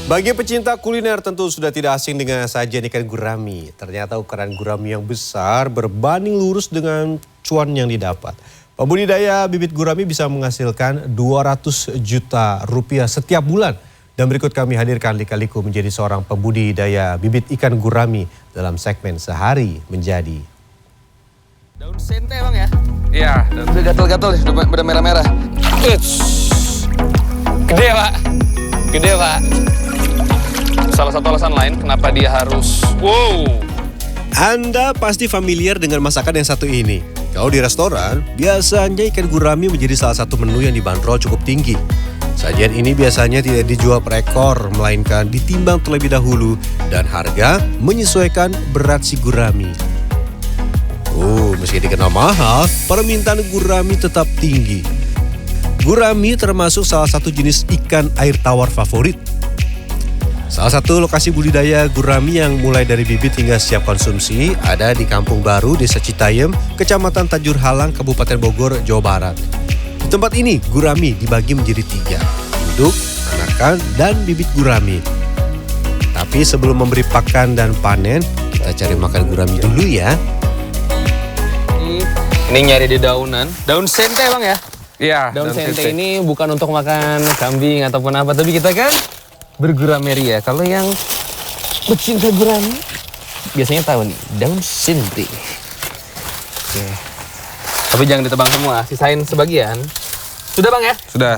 Bagi pecinta kuliner tentu sudah tidak asing dengan sajian ikan gurami. Ternyata ukuran gurami yang besar berbanding lurus dengan cuan yang didapat. Pembudidaya bibit gurami bisa menghasilkan 200 juta rupiah setiap bulan. Dan berikut kami hadirkan Lika-Liku menjadi seorang pembudidaya bibit ikan gurami dalam segmen Sehari Menjadi. Daun sente bang ya? Iya. Udah gatel-gatel nih, udah merah-merah. Gede pak, gede pak. Salah satu alasan lain kenapa dia harus Anda pasti familiar dengan masakan yang satu ini. Kalau di restoran, biasanya ikan gurami menjadi salah satu menu yang dibanderol cukup tinggi. Sajian ini biasanya tidak dijual per ekor, melainkan ditimbang terlebih dahulu dan harga menyesuaikan berat si gurami. Meski dikenal mahal, permintaan gurami tetap tinggi. Gurami termasuk salah satu jenis ikan air tawar favorit. Salah satu lokasi budidaya gurami yang mulai dari bibit hingga siap konsumsi ada di Kampung Baru, Desa Citayam, Kecamatan Tajur Halang, Kabupaten Bogor, Jawa Barat. Di tempat ini, gurami dibagi menjadi 3, induk, anakan, dan bibit gurami. Tapi sebelum memberi pakan dan panen, kita cari makan gurami dulu ya. Ini nyari di daunan. Daun sente bang ya? Iya. Daun sente ini bukan untuk makan kambing ataupun apa, tapi kita kan bergurami ya. Kalau yang pecinta gurami biasanya tahu nih, daun sente. Oke. Tapi jangan ditebang semua, sisain sebagian. Sudah bang ya? Sudah.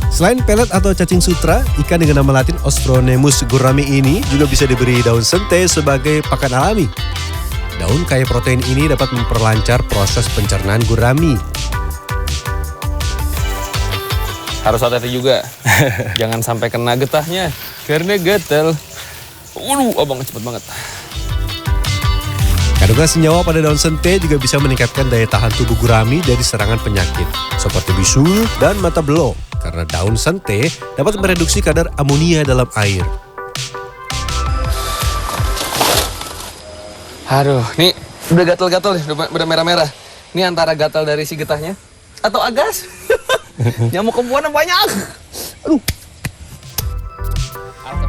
Selain pelet atau cacing sutra, ikan dengan nama latin Ostronemus gurami ini juga bisa diberi daun sente sebagai pakan alami. Daun kaya protein ini dapat memperlancar proses pencernaan gurami. Harus hati-hati juga. Jangan sampai kena getahnya, karena gatel. Abang cepet banget. Kandungan senyawa pada daun sente juga bisa meningkatkan daya tahan tubuh gurami dari serangan penyakit seperti bisul dan mata belok, karena daun sente dapat mereduksi kadar amonia dalam air. Aduh, nih udah gatel-gatel nih, udah merah-merah. Ini antara gatel dari si getahnya atau agas. Nyamuk kembuannya banyak. Aduh.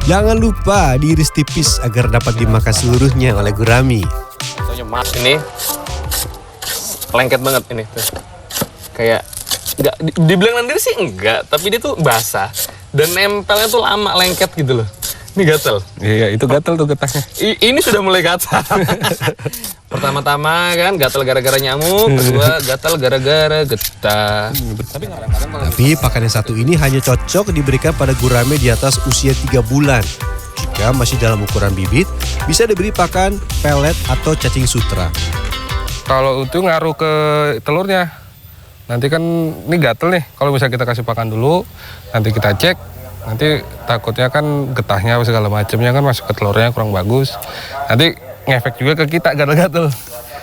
Jangan lupa diiris tipis agar dapat dimakan seluruhnya oleh gurami. Soalnya mas ini lengket banget ini tuh. Kayak nggak dibilang lendir sih enggak, tapi dia tuh basah dan nempelnya tuh lama, lengket gitu loh. Ini gatel. Iya, itu gatel tuh getahnya. Ini sudah mulai gatal. Pertama-tama kan gatal gara-gara nyamuk, kedua gatal gara-gara getah. Tapi pakan yang satu ini hanya cocok diberikan pada gurame di atas usia 3 bulan. Jika masih dalam ukuran bibit, bisa diberi pakan pelet atau cacing sutra. Kalau itu ngaruh ke telurnya. Nanti kan ini gatel nih. Kalau misalnya kita kasih pakan dulu, nanti kita cek. Nanti takutnya kan getahnya segala macamnya kan masuk ke telurnya kurang bagus. Nanti ngefek juga ke kita gatal-gatal.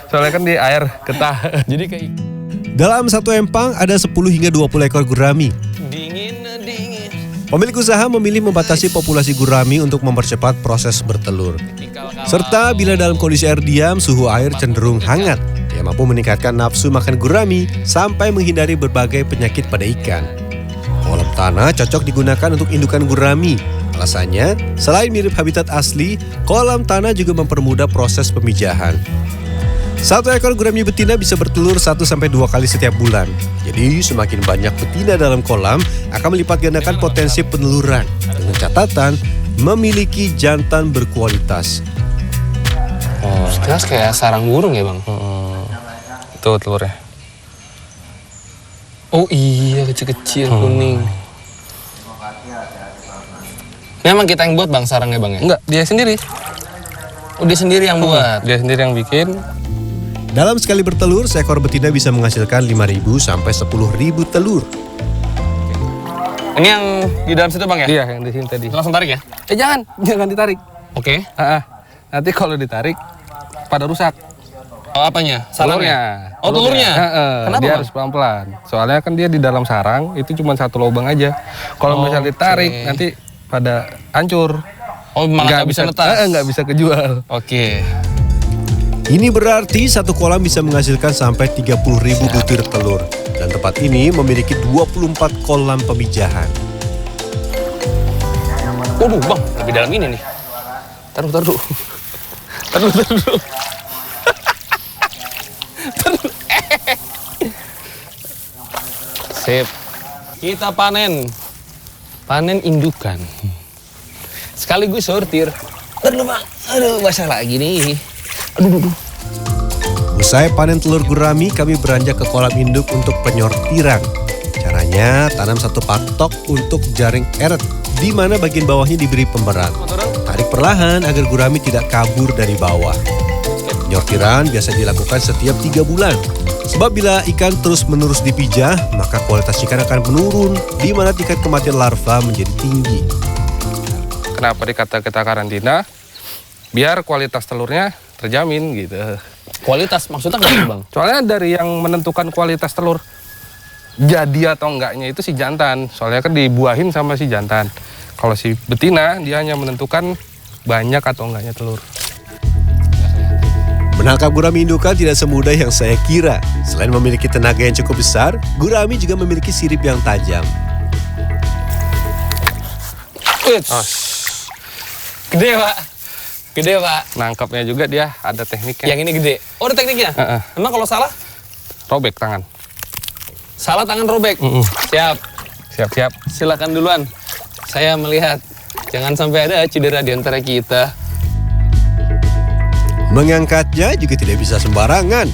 Soalnya kan di air getah. Jadi kayak Dalam satu empang ada 10 hingga 20 ekor gurami. dingin. Pemilik usaha memilih membatasi populasi gurami untuk mempercepat proses bertelur. Serta bila dalam kondisi air diam, suhu air cenderung hangat yang mampu meningkatkan nafsu makan gurami sampai menghindari berbagai penyakit pada ikan. Kolam tanah cocok digunakan untuk indukan gurami. Alasannya, selain mirip habitat asli, kolam tanah juga mempermudah proses pemijahan. Satu ekor gurami betina bisa bertelur 1-2 kali setiap bulan. Jadi semakin banyak betina dalam kolam akan melipat gandakan potensi peneluran. Dengan catatan, memiliki jantan berkualitas. Oh, jelas kayak sarang burung ya bang? Itu telurnya. Oh iya, kecil-kecil kuning. Memang kita yang buat bang sarangnya bang ya? Enggak, dia sendiri. Oh dia sendiri yang buat? Dia sendiri yang bikin. Dalam sekali bertelur, seekor betina bisa menghasilkan 5.000 sampai 10.000 telur. Ini yang di dalam situ bang ya? Iya, yang di sini tadi. Langsung tarik ya? Jangan ditarik. Oke. Nanti kalau ditarik pada rusak. Oh apanya? Sarangnya? Oh telurnya? Kenapa Dia bang? harus pelan-pelan. Soalnya kan dia di dalam sarang itu cuma satu lubang aja. Kalau misalnya ditarik nanti pada hancur. Oh malah nggak bisa netas? Nggak bisa kejual. Oke. Ini berarti satu kolam bisa menghasilkan sampai 30.000 butir telur. Dan tempat ini memiliki 24 kolam pemijahan. Waduh bang, lebih dalam ini nih. Taruh. Taruh. Sip. Kita panen indukan. Sekaligus sortir. Aduh bang, basah lagi nih. Aduh. Usai panen telur gurami, kami beranjak ke kolam induk untuk penyortiran. Caranya, tanam satu patok untuk jaring eret, di mana bagian bawahnya diberi pemberat. Tarik perlahan agar gurami tidak kabur dari bawah. Penyortiran biasa dilakukan setiap 3 bulan. Sebab bila ikan terus-menerus dipijah, maka kualitas ikan akan menurun, di mana tingkat kematian larva menjadi tinggi. Kenapa dikata kita karantina? Biar kualitas telurnya terjamin gitu. Kualitas maksudnya gimana bang? Soalnya dari yang menentukan kualitas telur jadi atau enggaknya itu si jantan. Soalnya kan dibuahin sama si jantan. Kalau si betina dia hanya menentukan banyak atau enggaknya telur. Menangkap gurami indukan tidak semudah yang saya kira. Selain memiliki tenaga yang cukup besar, gurami juga memiliki sirip yang tajam. Gede pak. Nangkapnya juga dia ada tekniknya. Yang ini gede. Oh ada tekniknya? Emang kalau salah? Robek tangan. Salah tangan robek. Siap. Silakan duluan. Saya melihat. Jangan sampai ada cedera di antara kita. Mengangkatnya juga tidak bisa sembarangan.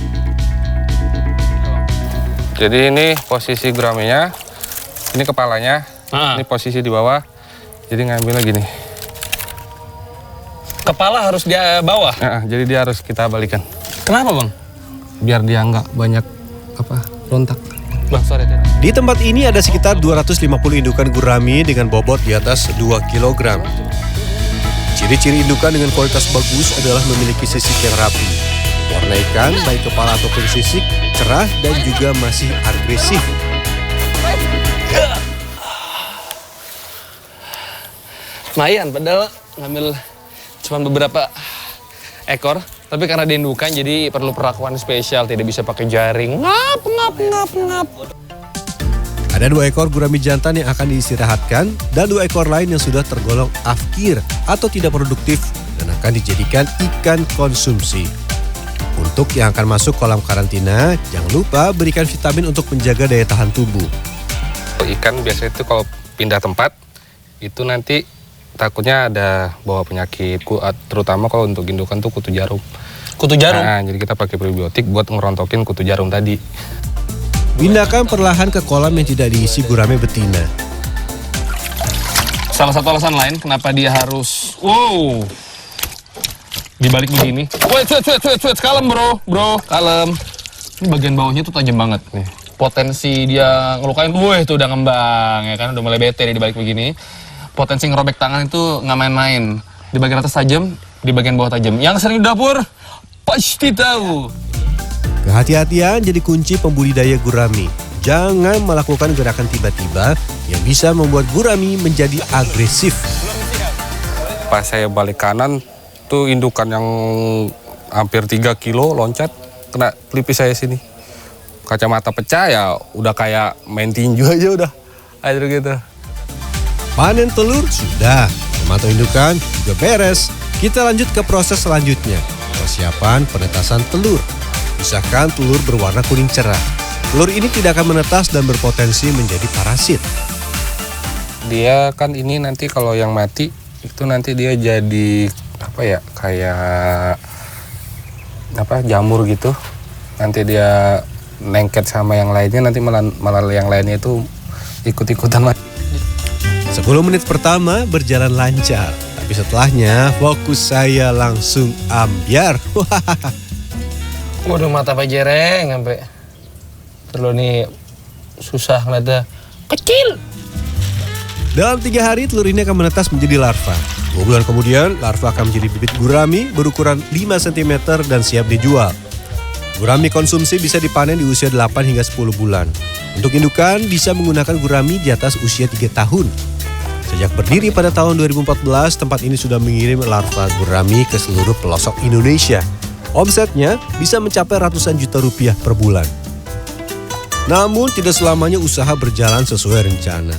Jadi ini posisi guraminya, ini kepalanya, ini posisi di bawah. Jadi ngambil lagi nih. Kepala harus dia bawah? Jadi dia harus kita balikan. Kenapa bang? Biar dia nggak banyak rontak. Bang, sorry. Di tempat ini ada sekitar 250 indukan gurami dengan bobot di atas 2 kg. Ciri-ciri indukan dengan kualitas bagus adalah memiliki sisik yang rapi. Warna ikan, baik kepala ataupun sisik, cerah dan juga masih agresif. Lumayan, padahal ngambil cuma beberapa ekor. Tapi karena diindukan jadi perlu perlakuan spesial, tidak bisa pakai jaring. Ngap. Ada 2 ekor gurami jantan yang akan diistirahatkan dan 2 ekor lain yang sudah tergolong afkir atau tidak produktif dan akan dijadikan ikan konsumsi. Untuk yang akan masuk kolam karantina, jangan lupa berikan vitamin untuk menjaga daya tahan tubuh. Ikan biasanya itu kalau pindah tempat, itu nanti takutnya ada bawa penyakit, terutama kalau untuk indukan tuh kutu jarum. Kutu jarum? Nah, jadi kita pakai probiotik buat ngerontokin kutu jarum tadi. Pindahkan perlahan ke kolam yang tidak diisi gurame betina. Salah satu alasan lain kenapa dia harus dibalik begini. Wait, kalem bro, kalem. Ini bagian bawahnya tuh tajam banget nih. Potensi dia ngelukain, itu udah ngembang ya kan, udah mulai bete di balik begini. Potensi ngerobek tangan itu nggak main-main. Di bagian atas tajam, di bagian bawah tajam. Yang sering di dapur pasti tahu. Kehati-hatian jadi kunci pembudidaya gurami. Jangan melakukan gerakan tiba-tiba yang bisa membuat gurami menjadi agresif. Pas saya balik kanan, tuh indukan yang hampir 3 kilo loncat, kena pelipis saya sini. Kacamata pecah ya udah kayak main tinju aja udah. Aja gitu. Panen telur sudah, memantau indukan juga beres. Kita lanjut ke proses selanjutnya. Persiapan penetasan telur. Pisahkan telur berwarna kuning cerah. Telur ini tidak akan menetas dan berpotensi menjadi parasit. Dia kan ini nanti kalau yang mati itu nanti dia jadi kayak jamur gitu. Nanti dia lengket sama yang lainnya, nanti malah yang lainnya itu ikut-ikutan mati. 10 menit pertama berjalan lancar, tapi setelahnya fokus saya langsung ambyar. Waduh, mata Pak Jereng sampai telur nih susah ngeliatnya kecil. Dalam 3 hari telur ini akan menetas menjadi larva. 2 bulan kemudian larva akan menjadi bibit gurami berukuran 5 cm dan siap dijual. Gurami konsumsi bisa dipanen di usia 8 hingga 10 bulan. Untuk indukan bisa menggunakan gurami di atas usia 3 tahun. Sejak berdiri pada tahun 2014, tempat ini sudah mengirim larva gurami ke seluruh pelosok Indonesia. Omsetnya bisa mencapai ratusan juta rupiah per bulan. Namun tidak selamanya usaha berjalan sesuai rencana.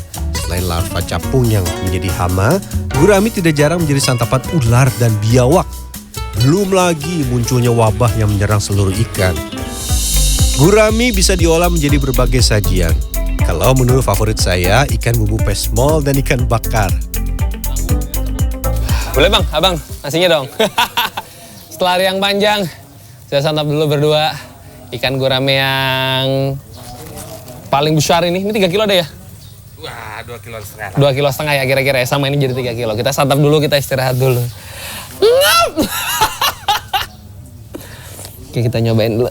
Selain larva capung yang menjadi hama, gurami tidak jarang menjadi santapan ular dan biawak. Belum lagi munculnya wabah yang menyerang seluruh ikan. Gurami bisa diolah menjadi berbagai sajian. Kalau menu favorit saya, ikan bumbu pesmol dan ikan bakar. Boleh bang, abang, nasinya dong. Setelah hari yang panjang, saya santap dulu berdua ikan gurame yang paling besar ini 3 kilo ada ya? Wah, 2,5 kilo. 2,5 kilo ya kira-kira ya, sama ini jadi 3 kilo. Kita santap dulu, kita istirahat dulu. Oke, kita nyobain dulu.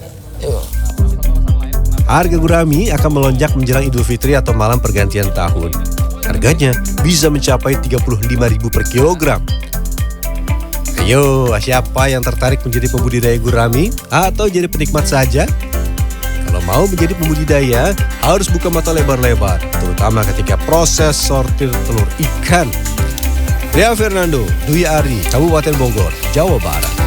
Harga gurami akan melonjak menjelang Idul Fitri atau malam pergantian tahun. Harganya bisa mencapai 35.000 per kilogram. Ayo, siapa yang tertarik menjadi pembudidaya gurami atau jadi penikmat saja? Kalau mau menjadi pembudidaya, harus buka mata lebar-lebar, terutama ketika proses sortir telur ikan. Ria Fernando, Dwi Ari, Kabupaten Bogor, Jawa Barat.